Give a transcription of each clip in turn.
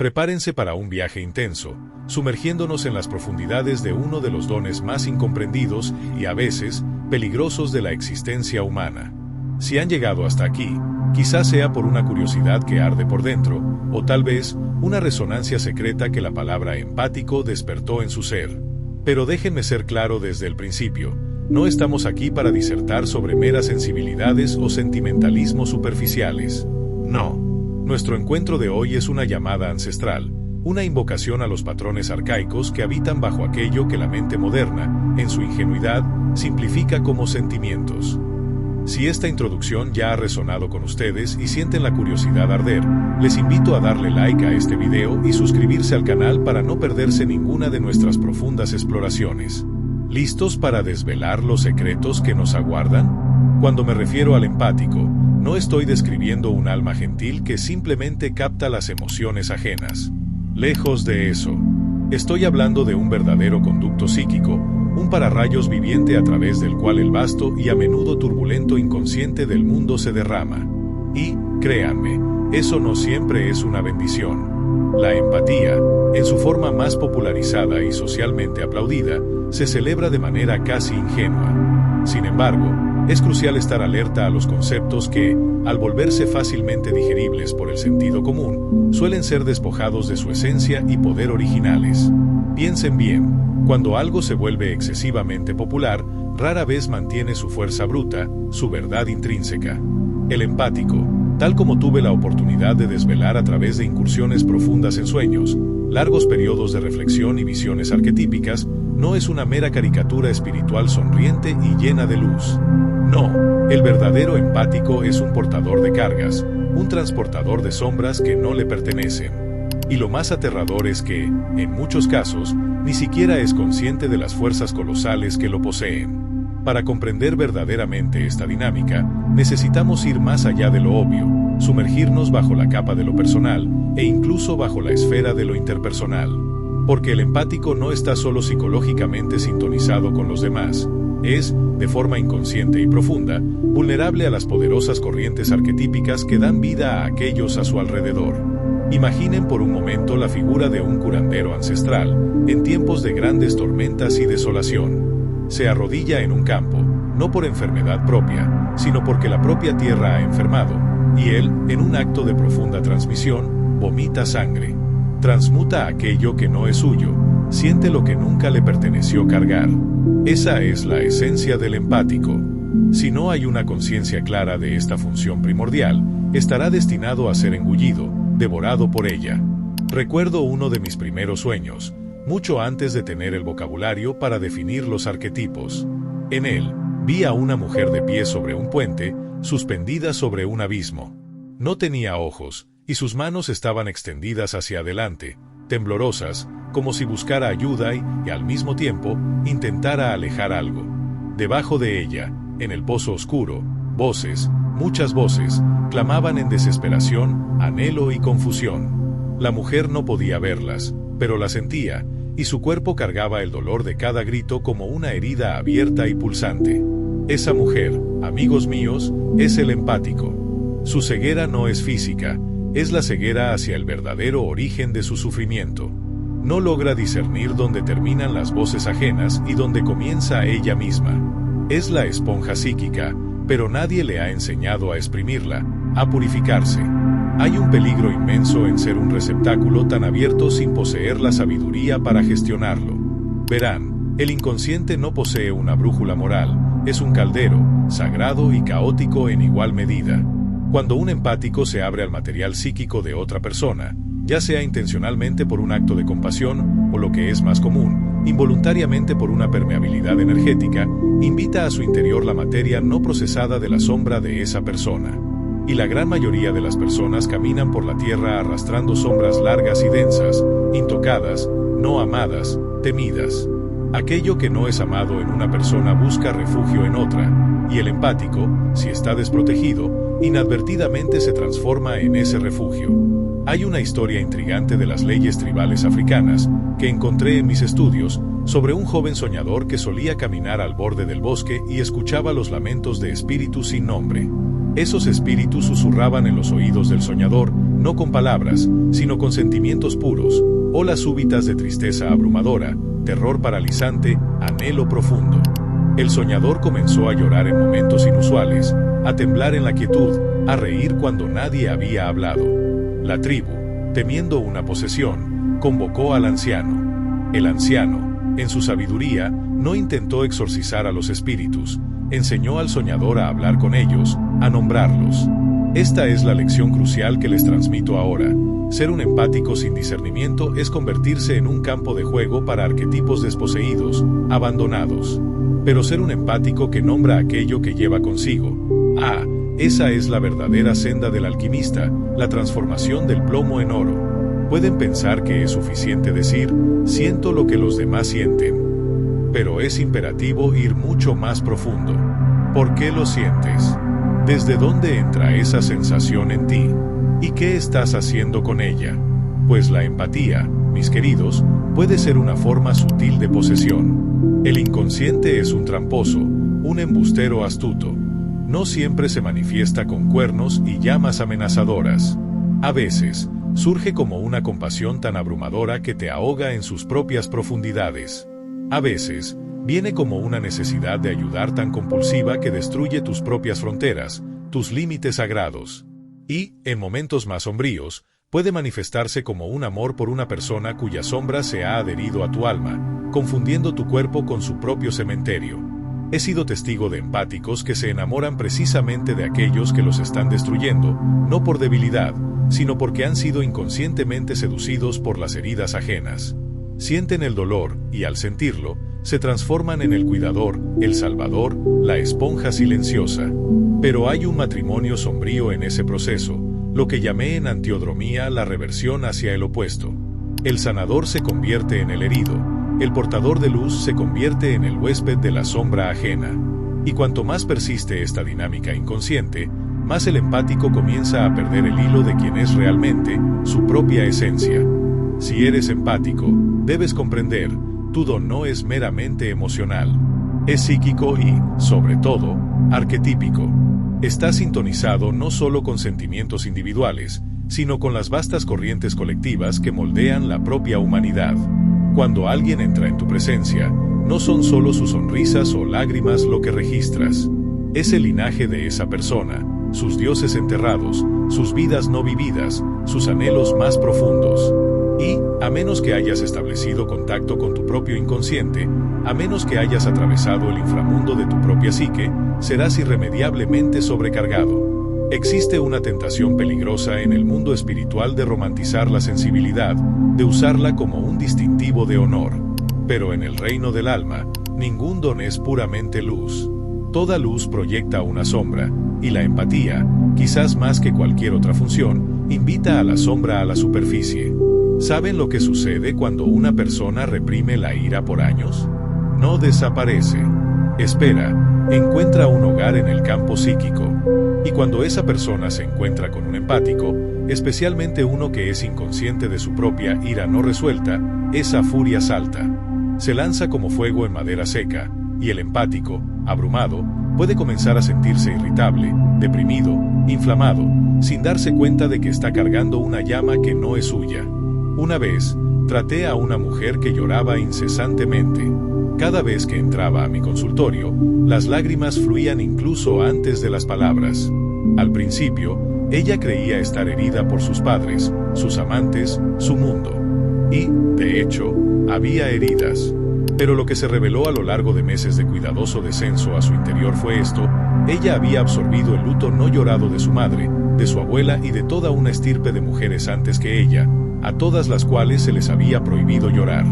Prepárense para un viaje intenso, sumergiéndonos en las profundidades de uno de los dones más incomprendidos y a veces peligrosos de la existencia humana. Si han llegado hasta aquí, quizás sea por una curiosidad que arde por dentro, o tal vez una resonancia secreta que la palabra empático despertó en su ser. Pero déjenme ser claro desde el principio, no estamos aquí para disertar sobre meras sensibilidades o sentimentalismos superficiales. No. Nuestro encuentro de hoy es una llamada ancestral, una invocación a los patrones arcaicos que habitan bajo aquello que la mente moderna, en su ingenuidad, simplifica como sentimientos. Si esta introducción ya ha resonado con ustedes y sienten la curiosidad arder, les invito a darle like a este video y suscribirse al canal para no perderse ninguna de nuestras profundas exploraciones. ¿Listos para desvelar los secretos que nos aguardan? Cuando me refiero al empático, no estoy describiendo un alma gentil que simplemente capta las emociones ajenas. Lejos de eso. Estoy hablando de un verdadero conducto psíquico, un pararrayos viviente a través del cual el vasto y a menudo turbulento inconsciente del mundo se derrama. Y, créanme, eso no siempre es una bendición. La empatía, en su forma más popularizada y socialmente aplaudida, se celebra de manera casi ingenua. Sin embargo, es crucial estar alerta a los conceptos que, al volverse fácilmente digeribles por el sentido común, suelen ser despojados de su esencia y poder originales. Piensen bien, cuando algo se vuelve excesivamente popular, rara vez mantiene su fuerza bruta, su verdad intrínseca. El empático, tal como tuve la oportunidad de desvelar a través de incursiones profundas en sueños, largos periodos de reflexión y visiones arquetípicas, no es una mera caricatura espiritual sonriente y llena de luz. No, el verdadero empático es un portador de cargas, un transportador de sombras que no le pertenecen. Y lo más aterrador es que, en muchos casos, ni siquiera es consciente de las fuerzas colosales que lo poseen. Para comprender verdaderamente esta dinámica, necesitamos ir más allá de lo obvio, sumergirnos bajo la capa de lo personal e incluso bajo la esfera de lo interpersonal. Porque el empático no está solo psicológicamente sintonizado con los demás, es, de forma inconsciente y profunda, vulnerable a las poderosas corrientes arquetípicas que dan vida a aquellos a su alrededor. Imaginen por un momento la figura de un curandero ancestral, en tiempos de grandes tormentas y desolación. Se arrodilla en un campo, no por enfermedad propia, sino porque la propia tierra ha enfermado, y él, en un acto de profunda transmisión, vomita sangre. Transmuta aquello que no es suyo, siente lo que nunca le perteneció cargar. Esa es la esencia del empático. Si no hay una conciencia clara de esta función primordial, estará destinado a ser engullido, devorado por ella. Recuerdo uno de mis primeros sueños, mucho antes de tener el vocabulario para definir los arquetipos. En él, vi a una mujer de pie sobre un puente, suspendida sobre un abismo. No tenía ojos, y sus manos estaban extendidas hacia adelante, temblorosas, como si buscara ayuda y al mismo tiempo, intentara alejar algo. Debajo de ella, en el pozo oscuro, voces, muchas voces, clamaban en desesperación, anhelo y confusión. La mujer no podía verlas, pero las sentía, y su cuerpo cargaba el dolor de cada grito como una herida abierta y pulsante. Esa mujer, amigos míos, es el empático. Su ceguera no es física, es la ceguera hacia el verdadero origen de su sufrimiento. No logra discernir dónde terminan las voces ajenas y dónde comienza ella misma. Es la esponja psíquica, pero nadie le ha enseñado a exprimirla, a purificarse. Hay un peligro inmenso en ser un receptáculo tan abierto sin poseer la sabiduría para gestionarlo. Verán, el inconsciente no posee una brújula moral, es un caldero, sagrado y caótico en igual medida. Cuando un empático se abre al material psíquico de otra persona, ya sea intencionalmente por un acto de compasión, o lo que es más común, involuntariamente por una permeabilidad energética, invita a su interior la materia no procesada de la sombra de esa persona. Y la gran mayoría de las personas caminan por la tierra arrastrando sombras largas y densas, intocadas, no amadas, temidas. Aquello que no es amado en una persona busca refugio en otra, y el empático, si está desprotegido, inadvertidamente se transforma en ese refugio. Hay una historia intrigante de las leyes tribales africanas que encontré en mis estudios sobre un joven soñador que solía caminar al borde del bosque y escuchaba los lamentos de espíritus sin nombre. Esos espíritus susurraban en los oídos del soñador, no con palabras, sino con sentimientos puros, olas súbitas de tristeza abrumadora, terror paralizante, anhelo profundo. El soñador comenzó a llorar en momentos inusuales, a temblar en la quietud, a reír cuando nadie había hablado. La tribu, temiendo una posesión, convocó al anciano. El anciano, en su sabiduría, no intentó exorcizar a los espíritus, enseñó al soñador a hablar con ellos, a nombrarlos. Esta es la lección crucial que les transmito ahora. Ser un empático sin discernimiento es convertirse en un campo de juego para arquetipos desposeídos, abandonados. Pero ser un empático que nombra aquello que lleva consigo. Esa es la verdadera senda del alquimista, la transformación del plomo en oro. Pueden pensar que es suficiente decir, siento lo que los demás sienten. Pero es imperativo ir mucho más profundo. ¿Por qué lo sientes? ¿Desde dónde entra esa sensación en ti? ¿Y qué estás haciendo con ella? Pues la empatía, mis queridos, puede ser una forma sutil de posesión. El inconsciente es un tramposo, un embustero astuto. No siempre se manifiesta con cuernos y llamas amenazadoras. A veces, surge como una compasión tan abrumadora que te ahoga en sus propias profundidades. A veces, viene como una necesidad de ayudar tan compulsiva que destruye tus propias fronteras, tus límites sagrados. Y, en momentos más sombríos, puede manifestarse como un amor por una persona cuya sombra se ha adherido a tu alma, confundiendo tu cuerpo con su propio cementerio. He sido testigo de empáticos que se enamoran precisamente de aquellos que los están destruyendo, no por debilidad, sino porque han sido inconscientemente seducidos por las heridas ajenas. Sienten el dolor, y al sentirlo, se transforman en el cuidador, el salvador, la esponja silenciosa. Pero hay un matrimonio sombrío en ese proceso, lo que llamé en antiodromía la reversión hacia el opuesto. El sanador se convierte en el herido, el portador de luz se convierte en el huésped de la sombra ajena. Y cuanto más persiste esta dinámica inconsciente, más el empático comienza a perder el hilo de quien es realmente, su propia esencia. Si eres empático, debes comprender, tu don no es meramente emocional. Es psíquico y, sobre todo, arquetípico. Está sintonizado no solo con sentimientos individuales, sino con las vastas corrientes colectivas que moldean la propia humanidad. Cuando alguien entra en tu presencia, no son solo sus sonrisas o lágrimas lo que registras. Es el linaje de esa persona, sus dioses enterrados, sus vidas no vividas, sus anhelos más profundos. Y, a menos que hayas establecido contacto con tu propio inconsciente, a menos que hayas atravesado el inframundo de tu propia psique, serás irremediablemente sobrecargado. Existe una tentación peligrosa en el mundo espiritual de romantizar la sensibilidad, de usarla como un distintivo de honor. Pero en el reino del alma, ningún don es puramente luz. Toda luz proyecta una sombra, y la empatía, quizás más que cualquier otra función, invita a la sombra a la superficie. ¿Saben lo que sucede cuando una persona reprime la ira por años? No desaparece. Espera, encuentra un hogar en el campo psíquico. Y cuando esa persona se encuentra con un empático, especialmente uno que es inconsciente de su propia ira no resuelta, esa furia salta. Se lanza como fuego en madera seca, y el empático, abrumado, puede comenzar a sentirse irritable, deprimido, inflamado, sin darse cuenta de que está cargando una llama que no es suya. Una vez, traté a una mujer que lloraba incesantemente. Cada vez que entraba a mi consultorio, las lágrimas fluían incluso antes de las palabras. Al principio, ella creía estar herida por sus padres, sus amantes, su mundo. Y, de hecho, había heridas. Pero lo que se reveló a lo largo de meses de cuidadoso descenso a su interior fue esto: ella había absorbido el luto no llorado de su madre, de su abuela y de toda una estirpe de mujeres antes que ella, a todas las cuales se les había prohibido llorar.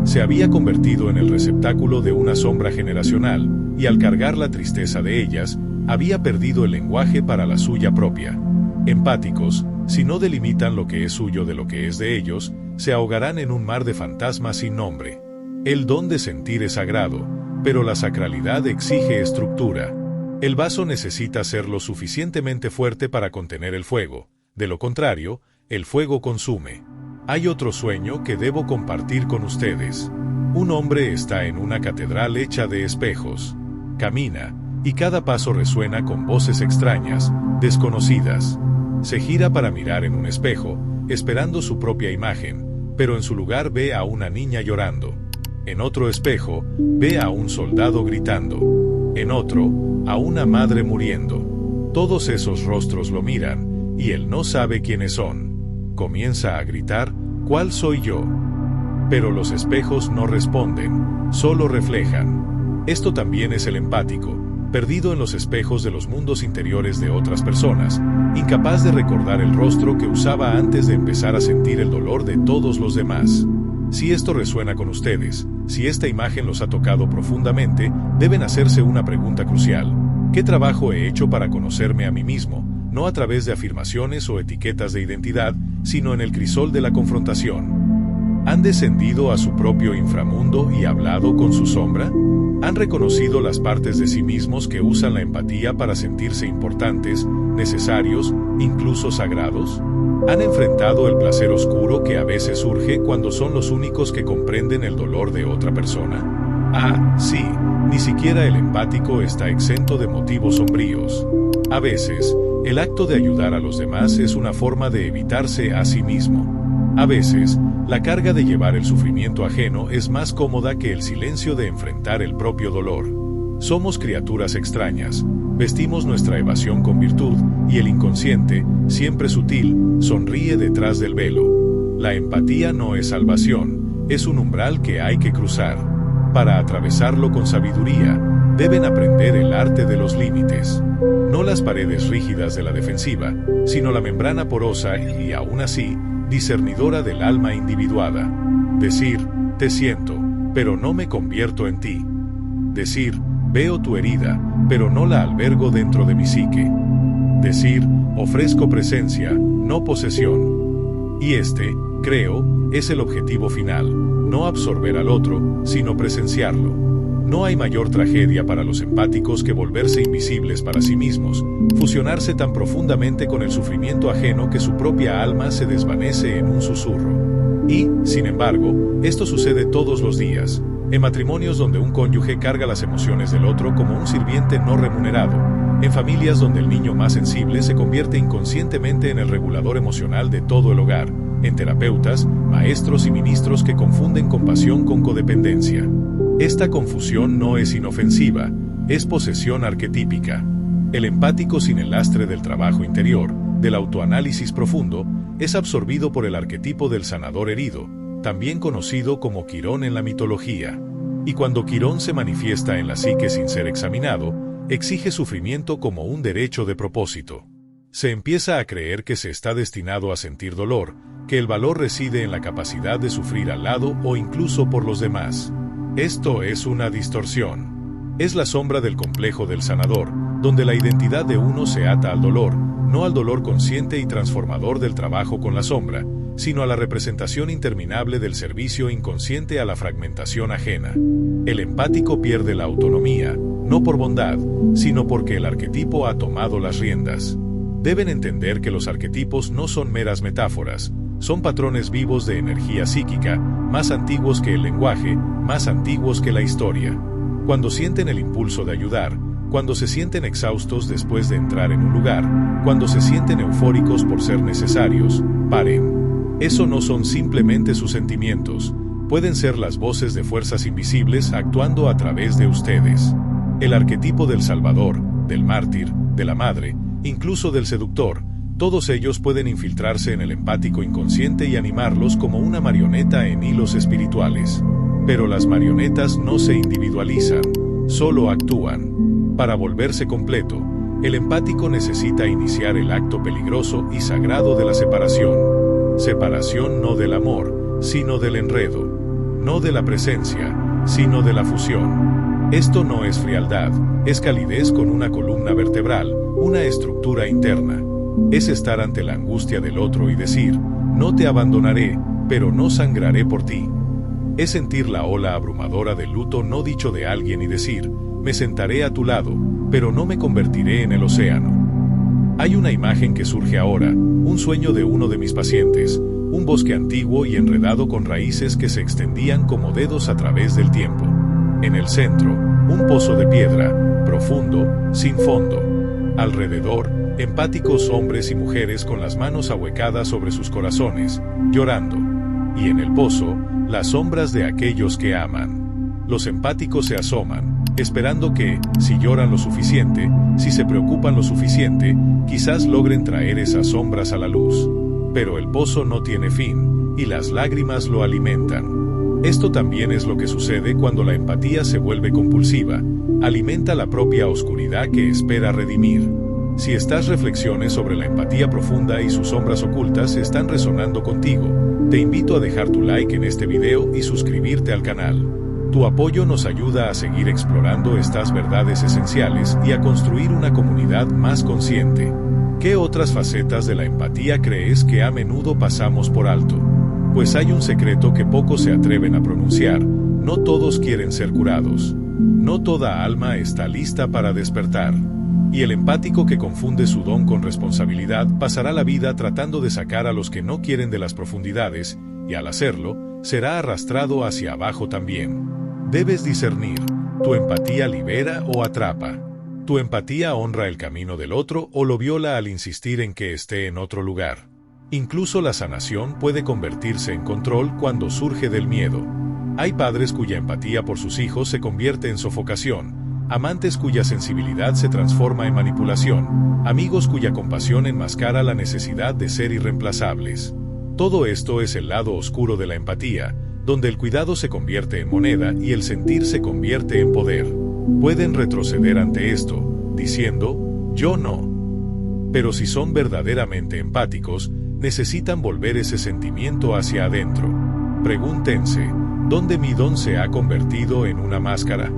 Se había convertido en el receptáculo de una sombra generacional, y al cargar la tristeza de ellas, había perdido el lenguaje para la suya propia. Empáticos, si no delimitan lo que es suyo de lo que es de ellos, se ahogarán en un mar de fantasmas sin nombre. El don de sentir es sagrado, pero la sacralidad exige estructura. El vaso necesita ser lo suficientemente fuerte para contener el fuego, de lo contrario, el fuego consume. Hay otro sueño que debo compartir con ustedes. Un hombre está en una catedral hecha de espejos. Camina, y cada paso resuena con voces extrañas, desconocidas. Se gira para mirar en un espejo, esperando su propia imagen, pero en su lugar ve a una niña llorando. En otro espejo, ve a un soldado gritando. En otro, a una madre muriendo. Todos esos rostros lo miran, y él no sabe quiénes son. Comienza a gritar, ¿cuál soy yo? Pero los espejos no responden, solo reflejan. Esto también es el empático, perdido en los espejos de los mundos interiores de otras personas, incapaz de recordar el rostro que usaba antes de empezar a sentir el dolor de todos los demás. Si esto resuena con ustedes, si esta imagen los ha tocado profundamente, deben hacerse una pregunta crucial. ¿Qué trabajo he hecho para conocerme a mí mismo, no a través de afirmaciones o etiquetas de identidad, sino en el crisol de la confrontación? ¿Han descendido a su propio inframundo y hablado con su sombra? ¿Han reconocido las partes de sí mismos que usan la empatía para sentirse importantes, necesarios, incluso sagrados? ¿Han enfrentado el placer oscuro que a veces surge cuando son los únicos que comprenden el dolor de otra persona? Ah, sí, ni siquiera el empático está exento de motivos sombríos. A veces, el acto de ayudar a los demás es una forma de evitarse a sí mismo. A veces, la carga de llevar el sufrimiento ajeno es más cómoda que el silencio de enfrentar el propio dolor. Somos criaturas extrañas, vestimos nuestra evasión con virtud, y el inconsciente, siempre sutil, sonríe detrás del velo. La empatía no es salvación, es un umbral que hay que cruzar. Para atravesarlo con sabiduría, deben aprender el arte de los límites. No las paredes rígidas de la defensiva, sino la membrana porosa y, aún así, discernidora del alma individuada. Decir, te siento, pero no me convierto en ti. Decir, veo tu herida, pero no la albergo dentro de mi psique. Decir, ofrezco presencia, no posesión. Y creo, es el objetivo final, no absorber al otro, sino presenciarlo. No hay mayor tragedia para los empáticos que volverse invisibles para sí mismos, fusionarse tan profundamente con el sufrimiento ajeno que su propia alma se desvanece en un susurro. Y, sin embargo, esto sucede todos los días, en matrimonios donde un cónyuge carga las emociones del otro como un sirviente no remunerado, en familias donde el niño más sensible se convierte inconscientemente en el regulador emocional de todo el hogar, en terapeutas, maestros y ministros que confunden compasión con codependencia. Esta confusión no es inofensiva, es posesión arquetípica. El empático sin el lastre del trabajo interior, del autoanálisis profundo, es absorbido por el arquetipo del sanador herido, también conocido como Quirón en la mitología. Y cuando Quirón se manifiesta en la psique sin ser examinado, exige sufrimiento como un derecho de propósito. Se empieza a creer que se está destinado a sentir dolor, que el valor reside en la capacidad de sufrir al lado o incluso por los demás. Esto es una distorsión. Es la sombra del complejo del sanador, donde la identidad de uno se ata al dolor, no al dolor consciente y transformador del trabajo con la sombra, sino a la representación interminable del servicio inconsciente a la fragmentación ajena. El empático pierde la autonomía, no por bondad, sino porque el arquetipo ha tomado las riendas. Deben entender que los arquetipos no son meras metáforas, son patrones vivos de energía psíquica, más antiguos que el lenguaje, más antiguos que la historia. Cuando sienten el impulso de ayudar, cuando se sienten exhaustos después de entrar en un lugar, cuando se sienten eufóricos por ser necesarios, paren. Eso no son simplemente sus sentimientos, pueden ser las voces de fuerzas invisibles actuando a través de ustedes. El arquetipo del salvador, del mártir, de la madre, incluso del seductor, todos ellos pueden infiltrarse en el empático inconsciente y animarlos como una marioneta en hilos espirituales. Pero las marionetas no se individualizan, solo actúan. Para volverse completo, el empático necesita iniciar el acto peligroso y sagrado de la separación. Separación no del amor, sino del enredo. No de la presencia, sino de la fusión. Esto no es frialdad, es calidez con una columna vertebral, una estructura interna. Es estar ante la angustia del otro y decir, no te abandonaré, pero no sangraré por ti. Es sentir la ola abrumadora del luto no dicho de alguien y decir, me sentaré a tu lado, pero no me convertiré en el océano. Hay una imagen que surge ahora, un sueño de uno de mis pacientes, un bosque antiguo y enredado con raíces que se extendían como dedos a través del tiempo. En el centro, un pozo de piedra, profundo, sin fondo. Alrededor, Empáticos hombres y mujeres con las manos ahuecadas sobre sus corazones, llorando. Y en el pozo, las sombras de aquellos que aman. Los empáticos se asoman, esperando que, si lloran lo suficiente, si se preocupan lo suficiente, quizás logren traer esas sombras a la luz. Pero el pozo no tiene fin, y las lágrimas lo alimentan. Esto también es lo que sucede cuando la empatía se vuelve compulsiva, alimenta la propia oscuridad que espera redimir. Si estas reflexiones sobre la empatía profunda y sus sombras ocultas están resonando contigo, te invito a dejar tu like en este video y suscribirte al canal. Tu apoyo nos ayuda a seguir explorando estas verdades esenciales y a construir una comunidad más consciente. ¿Qué otras facetas de la empatía crees que a menudo pasamos por alto? Pues hay un secreto que pocos se atreven a pronunciar: no todos quieren ser curados. No toda alma está lista para despertar. Y el empático que confunde su don con responsabilidad pasará la vida tratando de sacar a los que no quieren de las profundidades, y al hacerlo, será arrastrado hacia abajo también. Debes discernir: ¿tu empatía libera o atrapa? ¿Tu empatía honra el camino del otro o lo viola al insistir en que esté en otro lugar? Incluso la sanación puede convertirse en control cuando surge del miedo. Hay padres cuya empatía por sus hijos se convierte en sofocación, amantes cuya sensibilidad se transforma en manipulación, amigos cuya compasión enmascara la necesidad de ser irreemplazables. Todo esto es el lado oscuro de la empatía, donde el cuidado se convierte en moneda y el sentir se convierte en poder. Pueden retroceder ante esto, diciendo: yo no. Pero si son verdaderamente empáticos, necesitan volver ese sentimiento hacia adentro. Pregúntense: ¿dónde mi don se ha convertido en una máscara?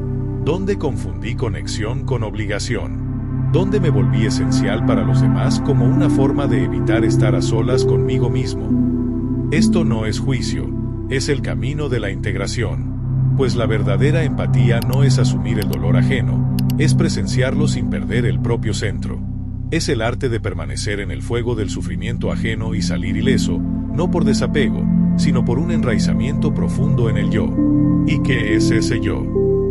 ¿Dónde confundí conexión con obligación? ¿Dónde me volví esencial para los demás como una forma de evitar estar a solas conmigo mismo? Esto no es juicio, es el camino de la integración. Pues la verdadera empatía no es asumir el dolor ajeno, es presenciarlo sin perder el propio centro. Es el arte de permanecer en el fuego del sufrimiento ajeno y salir ileso, no por desapego, sino por un enraizamiento profundo en el yo. ¿Y qué es ese yo?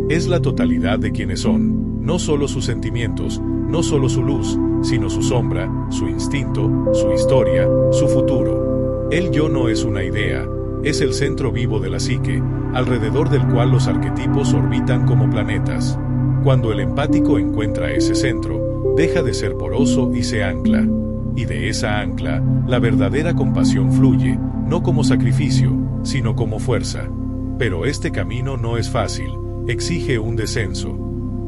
Es la totalidad de quienes son, no solo sus sentimientos, no solo su luz, sino su sombra, su instinto, su historia, su futuro. El yo no es una idea, es el centro vivo de la psique, alrededor del cual los arquetipos orbitan como planetas. Cuando el empático encuentra ese centro, deja de ser poroso y se ancla. Y de esa ancla, la verdadera compasión fluye, no como sacrificio, sino como fuerza. Pero este camino no es fácil. Exige un descenso.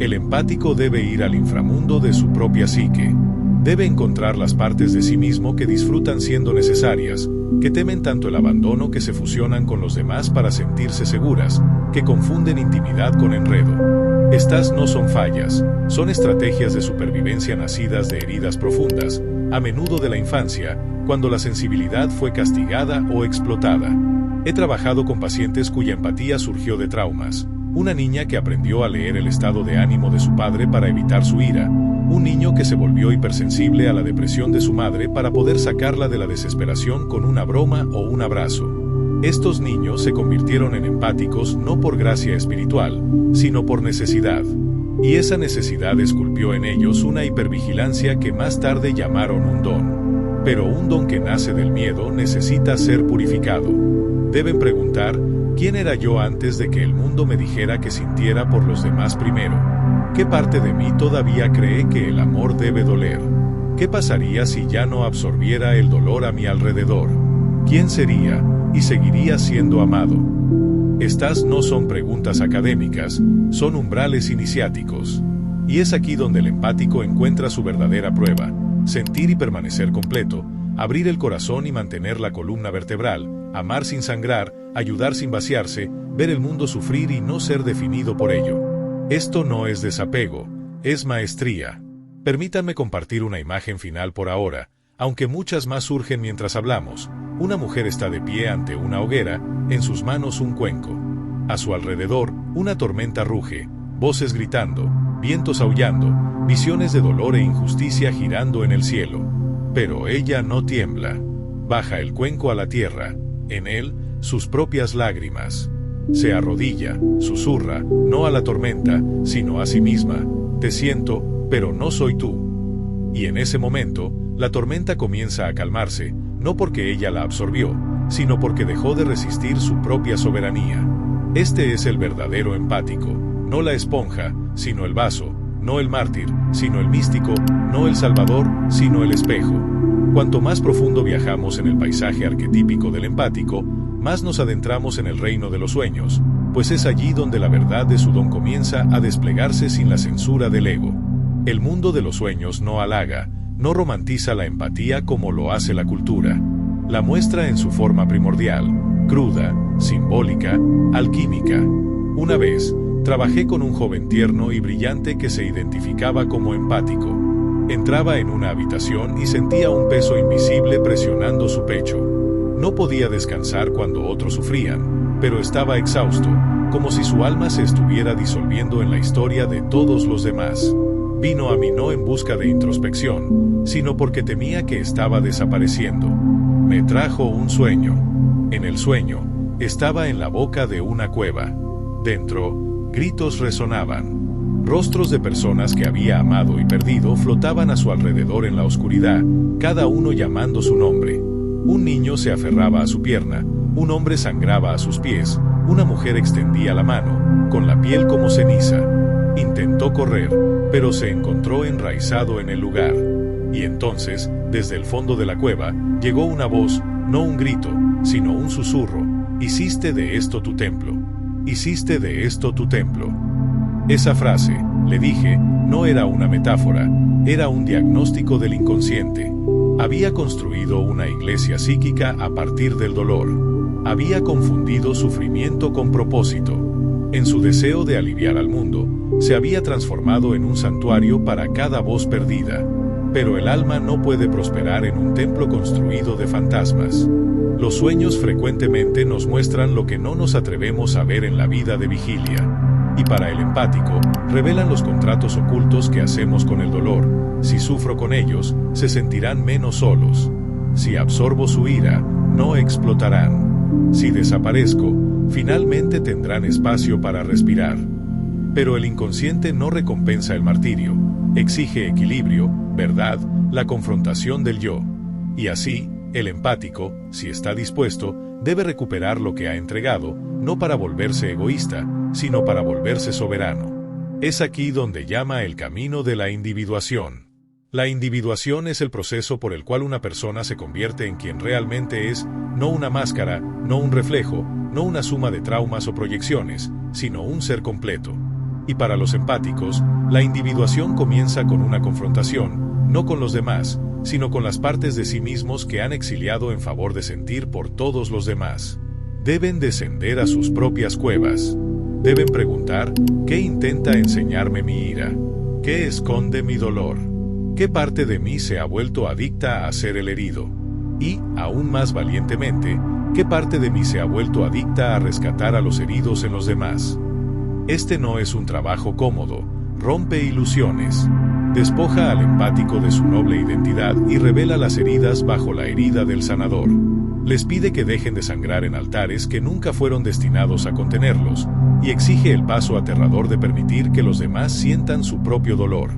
El empático debe ir al inframundo de su propia psique. Debe encontrar las partes de sí mismo que disfrutan siendo necesarias, que temen tanto el abandono que se fusionan con los demás para sentirse seguras, que confunden intimidad con enredo. Estas no son fallas, son estrategias de supervivencia nacidas de heridas profundas, a menudo de la infancia, cuando la sensibilidad fue castigada o explotada. He trabajado con pacientes cuya empatía surgió de traumas. Una niña que aprendió a leer el estado de ánimo de su padre para evitar su ira, un niño que se volvió hipersensible a la depresión de su madre para poder sacarla de la desesperación con una broma o un abrazo. Estos niños se convirtieron en empáticos no por gracia espiritual, sino por necesidad. Y esa necesidad esculpió en ellos una hipervigilancia que más tarde llamaron un don. Pero un don que nace del miedo necesita ser purificado. Deben preguntar: ¿quién era yo antes de que el mundo me dijera que sintiera por los demás primero? ¿Qué parte de mí todavía cree que el amor debe doler? ¿Qué pasaría si ya no absorbiera el dolor a mi alrededor? ¿Quién sería y seguiría siendo amado? Estas no son preguntas académicas, son umbrales iniciáticos. Y es aquí donde el empático encuentra su verdadera prueba: sentir y permanecer completo, abrir el corazón y mantener la columna vertebral, amar sin sangrar, ayudar sin vaciarse, ver el mundo sufrir y no ser definido por ello. Esto no es desapego, es maestría. Permítanme compartir una imagen final por ahora, aunque muchas más surgen mientras hablamos. Una mujer está de pie ante una hoguera, en sus manos un cuenco. A su alrededor, una tormenta ruge, voces gritando, vientos aullando, visiones de dolor e injusticia girando en el cielo. Pero ella no tiembla. Baja el cuenco a la tierra, en él, sus propias lágrimas. Se arrodilla, susurra, no a la tormenta, sino a sí misma: te siento, pero no soy tú. Y en ese momento, la tormenta comienza a calmarse, no porque ella la absorbió, sino porque dejó de resistir su propia soberanía. Este es el verdadero empático, no la esponja, sino el vaso, no el mártir, sino el místico, no el salvador, sino el espejo. Cuanto más profundo viajamos en el paisaje arquetípico del empático, más nos adentramos en el reino de los sueños, pues es allí donde la verdad de su don comienza a desplegarse sin la censura del ego. El mundo de los sueños no halaga, no romantiza la empatía como lo hace la cultura. La muestra en su forma primordial, cruda, simbólica, alquímica. Una vez, trabajé con un joven tierno y brillante que se identificaba como empático. Entraba en una habitación y sentía un peso invisible presionando su pecho. No podía descansar cuando otros sufrían, pero estaba exhausto, como si su alma se estuviera disolviendo en la historia de todos los demás. Vino a mí no en busca de introspección, sino porque temía que estaba desapareciendo. Me trajo un sueño. En el sueño, estaba en la boca de una cueva. Dentro, gritos resonaban. Rostros de personas que había amado y perdido flotaban a su alrededor en la oscuridad, cada uno llamando su nombre. Un niño se aferraba a su pierna, un hombre sangraba a sus pies, una mujer extendía la mano, con la piel como ceniza. Intentó correr, pero se encontró enraizado en el lugar. Y entonces, desde el fondo de la cueva, llegó una voz, no un grito, sino un susurro. Hiciste de esto tu templo. Hiciste de esto tu templo. Esa frase, le dije, no era una metáfora, era un diagnóstico del inconsciente. Había construido una iglesia psíquica a partir del dolor. Había confundido sufrimiento con propósito. En su deseo de aliviar al mundo, se había transformado en un santuario para cada voz perdida. Pero el alma no puede prosperar en un templo construido de fantasmas. Los sueños frecuentemente nos muestran lo que no nos atrevemos a ver en la vida de vigilia. Y para el empático, revelan los contratos ocultos que hacemos con el dolor. Si sufro con ellos, se sentirán menos solos. Si absorbo su ira, no explotarán. Si desaparezco, finalmente tendrán espacio para respirar. Pero el inconsciente no recompensa el martirio, exige equilibrio, verdad, la confrontación del yo. Y así, el empático, si está dispuesto, debe recuperar lo que ha entregado, no para volverse egoísta, sino para volverse soberano. Es aquí donde llama el camino de la individuación. La individuación es el proceso por el cual una persona se convierte en quien realmente es, no una máscara, no un reflejo, no una suma de traumas o proyecciones, sino un ser completo. Y para los empáticos, la individuación comienza con una confrontación, no con los demás, sino con las partes de sí mismos que han exiliado en favor de sentir por todos los demás. Deben descender a sus propias cuevas. Deben preguntar, ¿qué intenta enseñarme mi ira? ¿Qué esconde mi dolor? ¿Qué parte de mí se ha vuelto adicta a ser el herido? Y, aún más valientemente, ¿qué parte de mí se ha vuelto adicta a rescatar a los heridos en los demás? Este no es un trabajo cómodo, rompe ilusiones, despoja al empático de su noble identidad y revela las heridas bajo la herida del sanador. Les pide que dejen de sangrar en altares que nunca fueron destinados a contenerlos, y exige el paso aterrador de permitir que los demás sientan su propio dolor.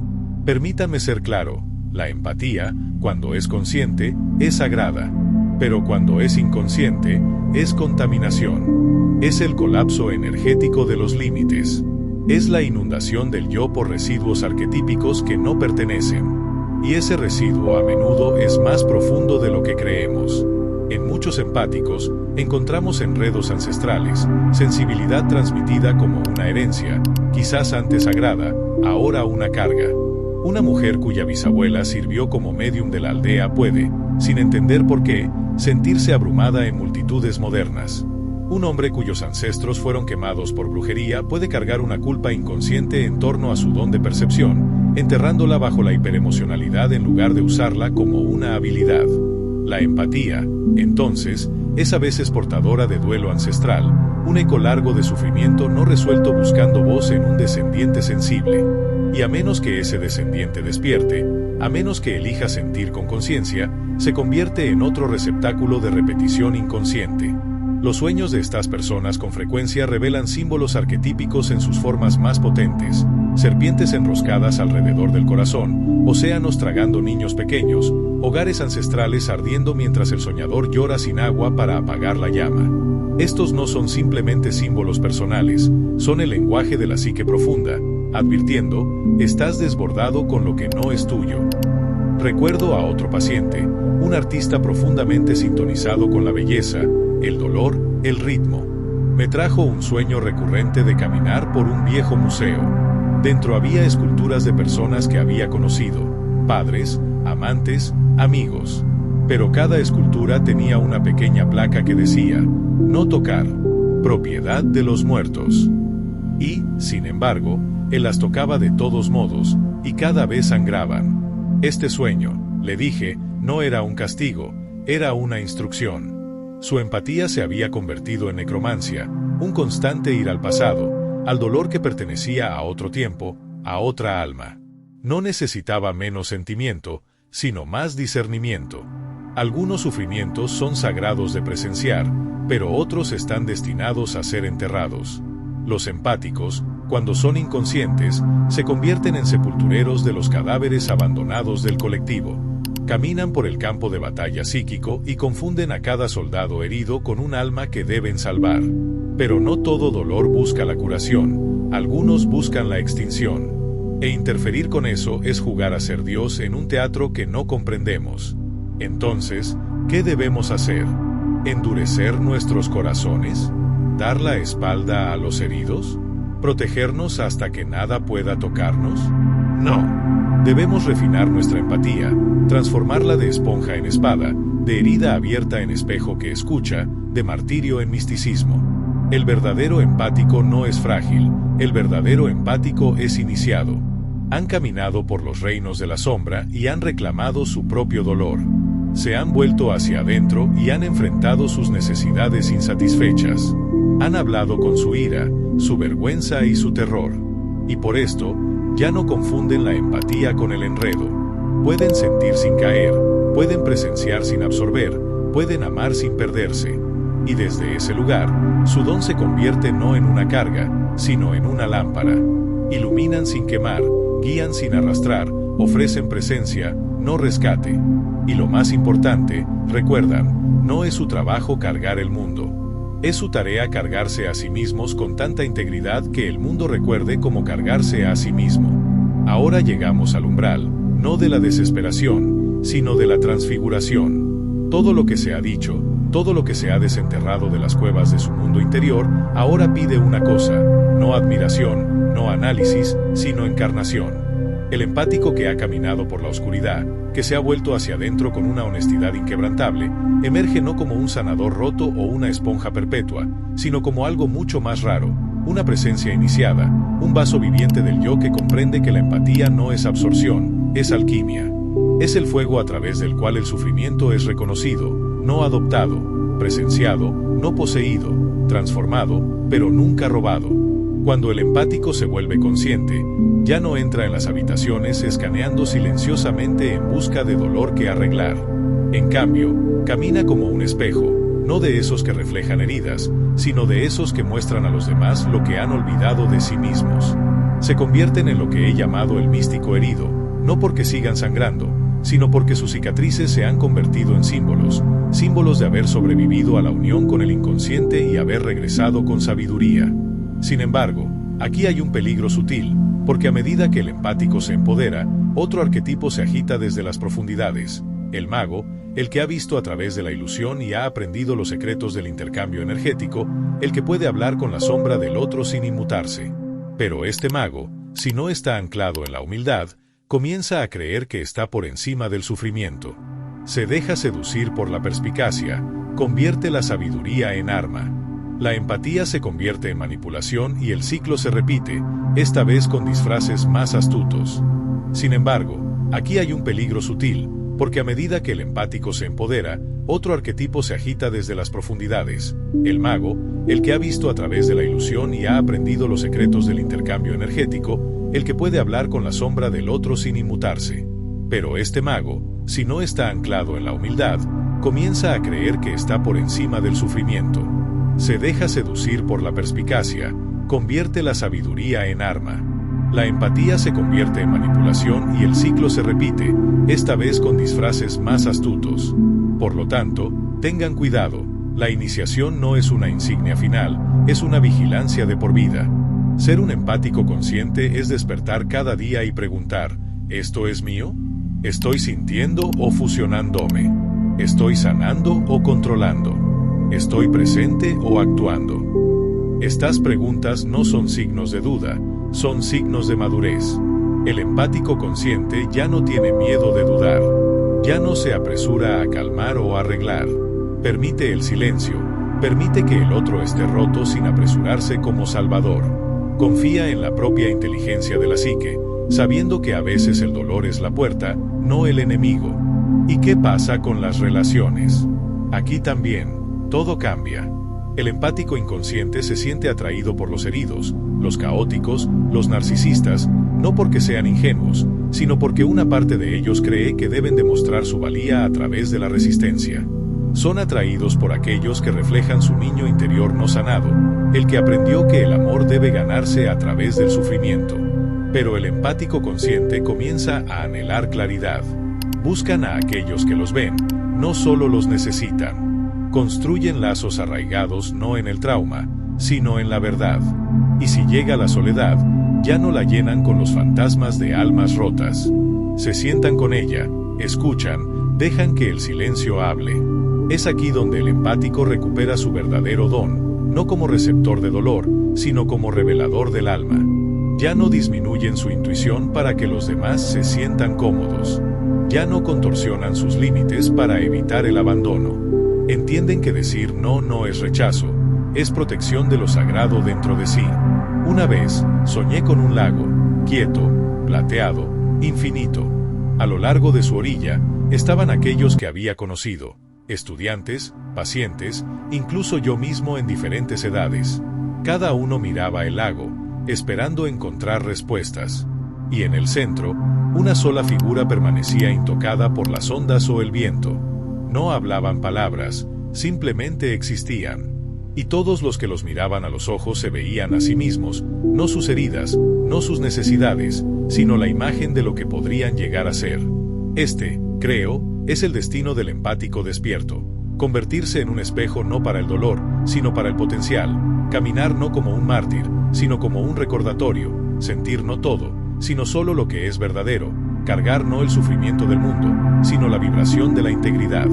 Permítanme ser claro, la empatía, cuando es consciente, es sagrada, pero cuando es inconsciente, es contaminación. Es el colapso energético de los límites. Es la inundación del yo por residuos arquetípicos que no pertenecen. Y ese residuo a menudo es más profundo de lo que creemos. En muchos empáticos, encontramos enredos ancestrales, sensibilidad transmitida como una herencia, quizás antes sagrada, ahora una carga. Una mujer cuya bisabuela sirvió como médium de la aldea puede, sin entender por qué, sentirse abrumada en multitudes modernas. Un hombre cuyos ancestros fueron quemados por brujería puede cargar una culpa inconsciente en torno a su don de percepción, enterrándola bajo la hiperemocionalidad en lugar de usarla como una habilidad. La empatía, entonces, es a veces portadora de duelo ancestral, un eco largo de sufrimiento no resuelto buscando voz en un descendiente sensible. Y a menos que ese descendiente despierte, a menos que elija sentir con conciencia, se convierte en otro receptáculo de repetición inconsciente. Los sueños de estas personas con frecuencia revelan símbolos arquetípicos en sus formas más potentes: serpientes enroscadas alrededor del corazón, océanos tragando niños pequeños, hogares ancestrales ardiendo mientras el soñador llora sin agua para apagar la llama. Estos no son simplemente símbolos personales, son el lenguaje de la psique profunda, advirtiendo: estás desbordado con lo que no es tuyo. Recuerdo a otro paciente, un artista profundamente sintonizado con la belleza, el dolor, el ritmo. Me trajo un sueño recurrente de caminar por un viejo museo. Dentro había esculturas de personas que había conocido, padres, amantes, amigos. Pero cada escultura tenía una pequeña placa que decía: no tocar, propiedad de los muertos. Y, sin embargo, él las tocaba de todos modos, y cada vez sangraban. Este sueño, le dije, no era un castigo, era una instrucción. Su empatía se había convertido en necromancia, un constante ir al pasado, al dolor que pertenecía a otro tiempo, a otra alma. No necesitaba menos sentimiento, sino más discernimiento. Algunos sufrimientos son sagrados de presenciar, pero otros están destinados a ser enterrados. Los empáticos, cuando son inconscientes, se convierten en sepultureros de los cadáveres abandonados del colectivo. Caminan por el campo de batalla psíquico y confunden a cada soldado herido con un alma que deben salvar. Pero no todo dolor busca la curación, algunos buscan la extinción. E interferir con eso es jugar a ser Dios en un teatro que no comprendemos. Entonces, ¿qué debemos hacer? ¿Endurecer nuestros corazones? ¿Dar la espalda a los heridos? ¿Protegernos hasta que nada pueda tocarnos? No. Debemos refinar nuestra empatía, transformarla de esponja en espada, de herida abierta en espejo que escucha, de martirio en misticismo. El verdadero empático no es frágil, el verdadero empático es iniciado. Han caminado por los reinos de la sombra y han reclamado su propio dolor. Se han vuelto hacia adentro y han enfrentado sus necesidades insatisfechas. Han hablado con su ira, su vergüenza y su terror. Y por esto, ya no confunden la empatía con el enredo. Pueden sentir sin caer, pueden presenciar sin absorber, pueden amar sin perderse. Y desde ese lugar, su don se convierte no en una carga, sino en una lámpara. Iluminan sin quemar, guían sin arrastrar, ofrecen presencia, no rescate. Y lo más importante, recuerdan, no es su trabajo cargar el mundo. Es su tarea cargarse a sí mismos con tanta integridad que el mundo recuerde cómo cargarse a sí mismo. Ahora llegamos al umbral, no de la desesperación, sino de la transfiguración. Todo lo que se ha dicho, todo lo que se ha desenterrado de las cuevas de su mundo interior, ahora pide una cosa: no admiración, no análisis, sino encarnación. El empático que ha caminado por la oscuridad, que se ha vuelto hacia adentro con una honestidad inquebrantable, emerge no como un sanador roto o una esponja perpetua, sino como algo mucho más raro, una presencia iniciada, un vaso viviente del yo que comprende que la empatía no es absorción, es alquimia. Es el fuego a través del cual el sufrimiento es reconocido, no adoptado, presenciado, no poseído, transformado, pero nunca robado. Cuando el empático se vuelve consciente, ya no entra en las habitaciones escaneando silenciosamente en busca de dolor que arreglar. En cambio, camina como un espejo, no de esos que reflejan heridas, sino de esos que muestran a los demás lo que han olvidado de sí mismos. Se convierten en lo que he llamado el místico herido, no porque sigan sangrando, sino porque sus cicatrices se han convertido en símbolos, símbolos de haber sobrevivido a la unión con el inconsciente y haber regresado con sabiduría. Sin embargo, aquí hay un peligro sutil, porque a medida que el empático se empodera, otro arquetipo se agita desde las profundidades: el mago, el que ha visto a través de la ilusión y ha aprendido los secretos del intercambio energético, el que puede hablar con la sombra del otro sin inmutarse. Pero este mago, si no está anclado en la humildad, comienza a creer que está por encima del sufrimiento. Se deja seducir por la perspicacia, convierte la sabiduría en arma. La empatía se convierte en manipulación y el ciclo se repite, esta vez con disfraces más astutos. Sin embargo, aquí hay un peligro sutil, porque a medida que el empático se empodera, otro arquetipo se agita desde las profundidades: el mago, el que ha visto a través de la ilusión y ha aprendido los secretos del intercambio energético, el que puede hablar con la sombra del otro sin inmutarse. Pero este mago, si no está anclado en la humildad, comienza a creer que está por encima del sufrimiento. Se deja seducir por la perspicacia, convierte la sabiduría en arma. La empatía se convierte en manipulación y el ciclo se repite, esta vez con disfraces más astutos. Por lo tanto, tengan cuidado, la iniciación no es una insignia final, es una vigilancia de por vida. Ser un empático consciente es despertar cada día y preguntar, ¿esto es mío? ¿Estoy sintiendo o fusionándome? ¿Estoy sanando o controlando? ¿Estoy presente o actuando? Estas preguntas no son signos de duda, son signos de madurez. El empático consciente ya no tiene miedo de dudar. Ya no se apresura a calmar o arreglar. Permite el silencio, permite que el otro esté roto sin apresurarse como salvador. Confía en la propia inteligencia de la psique, sabiendo que a veces el dolor es la puerta, no el enemigo. ¿Y qué pasa con las relaciones? Aquí también, todo cambia. El empático inconsciente se siente atraído por los heridos, los caóticos, los narcisistas, no porque sean ingenuos, sino porque una parte de ellos cree que deben demostrar su valía a través de la resistencia. Son atraídos por aquellos que reflejan su niño interior no sanado, el que aprendió que el amor debe ganarse a través del sufrimiento. Pero el empático consciente comienza a anhelar claridad. Buscan a aquellos que los ven, no solo los necesitan. Construyen lazos arraigados no en el trauma, sino en la verdad. Y si llega la soledad, ya no la llenan con los fantasmas de almas rotas. Se sientan con ella, escuchan, dejan que el silencio hable. Es aquí donde el empático recupera su verdadero don, no como receptor de dolor, sino como revelador del alma. Ya no disminuyen su intuición para que los demás se sientan cómodos. Ya no contorsionan sus límites para evitar el abandono. Entienden que decir no no es rechazo, es protección de lo sagrado dentro de sí. Una vez, soñé con un lago, quieto, plateado, infinito. A lo largo de su orilla, estaban aquellos que había conocido, estudiantes, pacientes, incluso yo mismo en diferentes edades. Cada uno miraba el lago, esperando encontrar respuestas. Y en el centro, una sola figura permanecía intocada por las ondas o el viento. No hablaban palabras, simplemente existían. Y todos los que los miraban a los ojos se veían a sí mismos, no sus heridas, no sus necesidades, sino la imagen de lo que podrían llegar a ser. Este, creo, es el destino del empático despierto. Convertirse en un espejo no para el dolor, sino para el potencial. Caminar no como un mártir, sino como un recordatorio. Sentir no todo, sino solo lo que es verdadero. Cargar no el sufrimiento del mundo, sino la vibración de la integridad.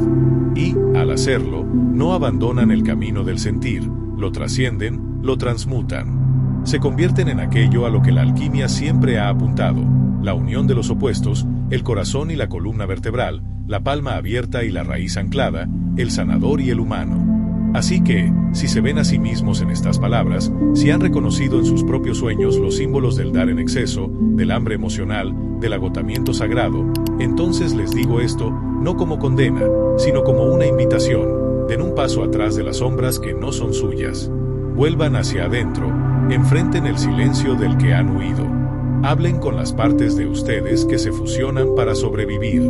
Y, al hacerlo, no abandonan el camino del sentir, lo trascienden, lo transmutan. Se convierten en aquello a lo que la alquimia siempre ha apuntado, la unión de los opuestos, el corazón y la columna vertebral, la palma abierta y la raíz anclada, el sanador y el humano. Así que, si se ven a sí mismos en estas palabras, si han reconocido en sus propios sueños los símbolos del dar en exceso, del hambre emocional, del agotamiento sagrado, entonces les digo esto, no como condena, sino como una invitación. Den un paso atrás de las sombras que no son suyas. Vuelvan hacia adentro, enfrenten el silencio del que han huido. Hablen con las partes de ustedes que se fusionan para sobrevivir.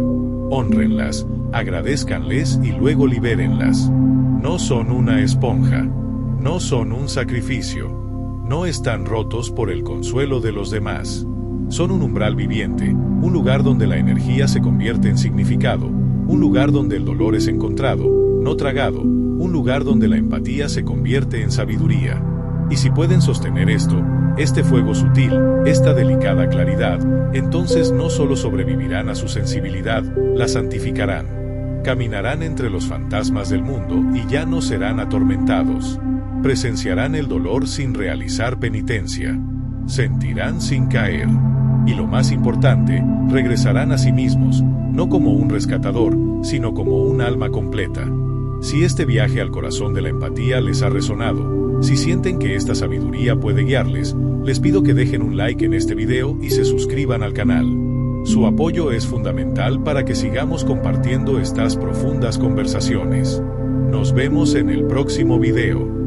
Hónrenlas, agradézcanles y luego libérenlas. No son una esponja. No son un sacrificio. No están rotos por el consuelo de los demás. Son un umbral viviente, un lugar donde la energía se convierte en significado, un lugar donde el dolor es encontrado, no tragado, un lugar donde la empatía se convierte en sabiduría. Y si pueden sostener esto, este fuego sutil, esta delicada claridad, entonces no solo sobrevivirán a su sensibilidad, la santificarán. Caminarán entre los fantasmas del mundo y ya no serán atormentados. Presenciarán el dolor sin realizar penitencia. Sentirán sin caer. Y lo más importante, regresarán a sí mismos, no como un rescatador, sino como un alma completa. Si este viaje al corazón de la empatía les ha resonado, si sienten que esta sabiduría puede guiarles, les pido que dejen un like en este video y se suscriban al canal. Su apoyo es fundamental para que sigamos compartiendo estas profundas conversaciones. Nos vemos en el próximo video.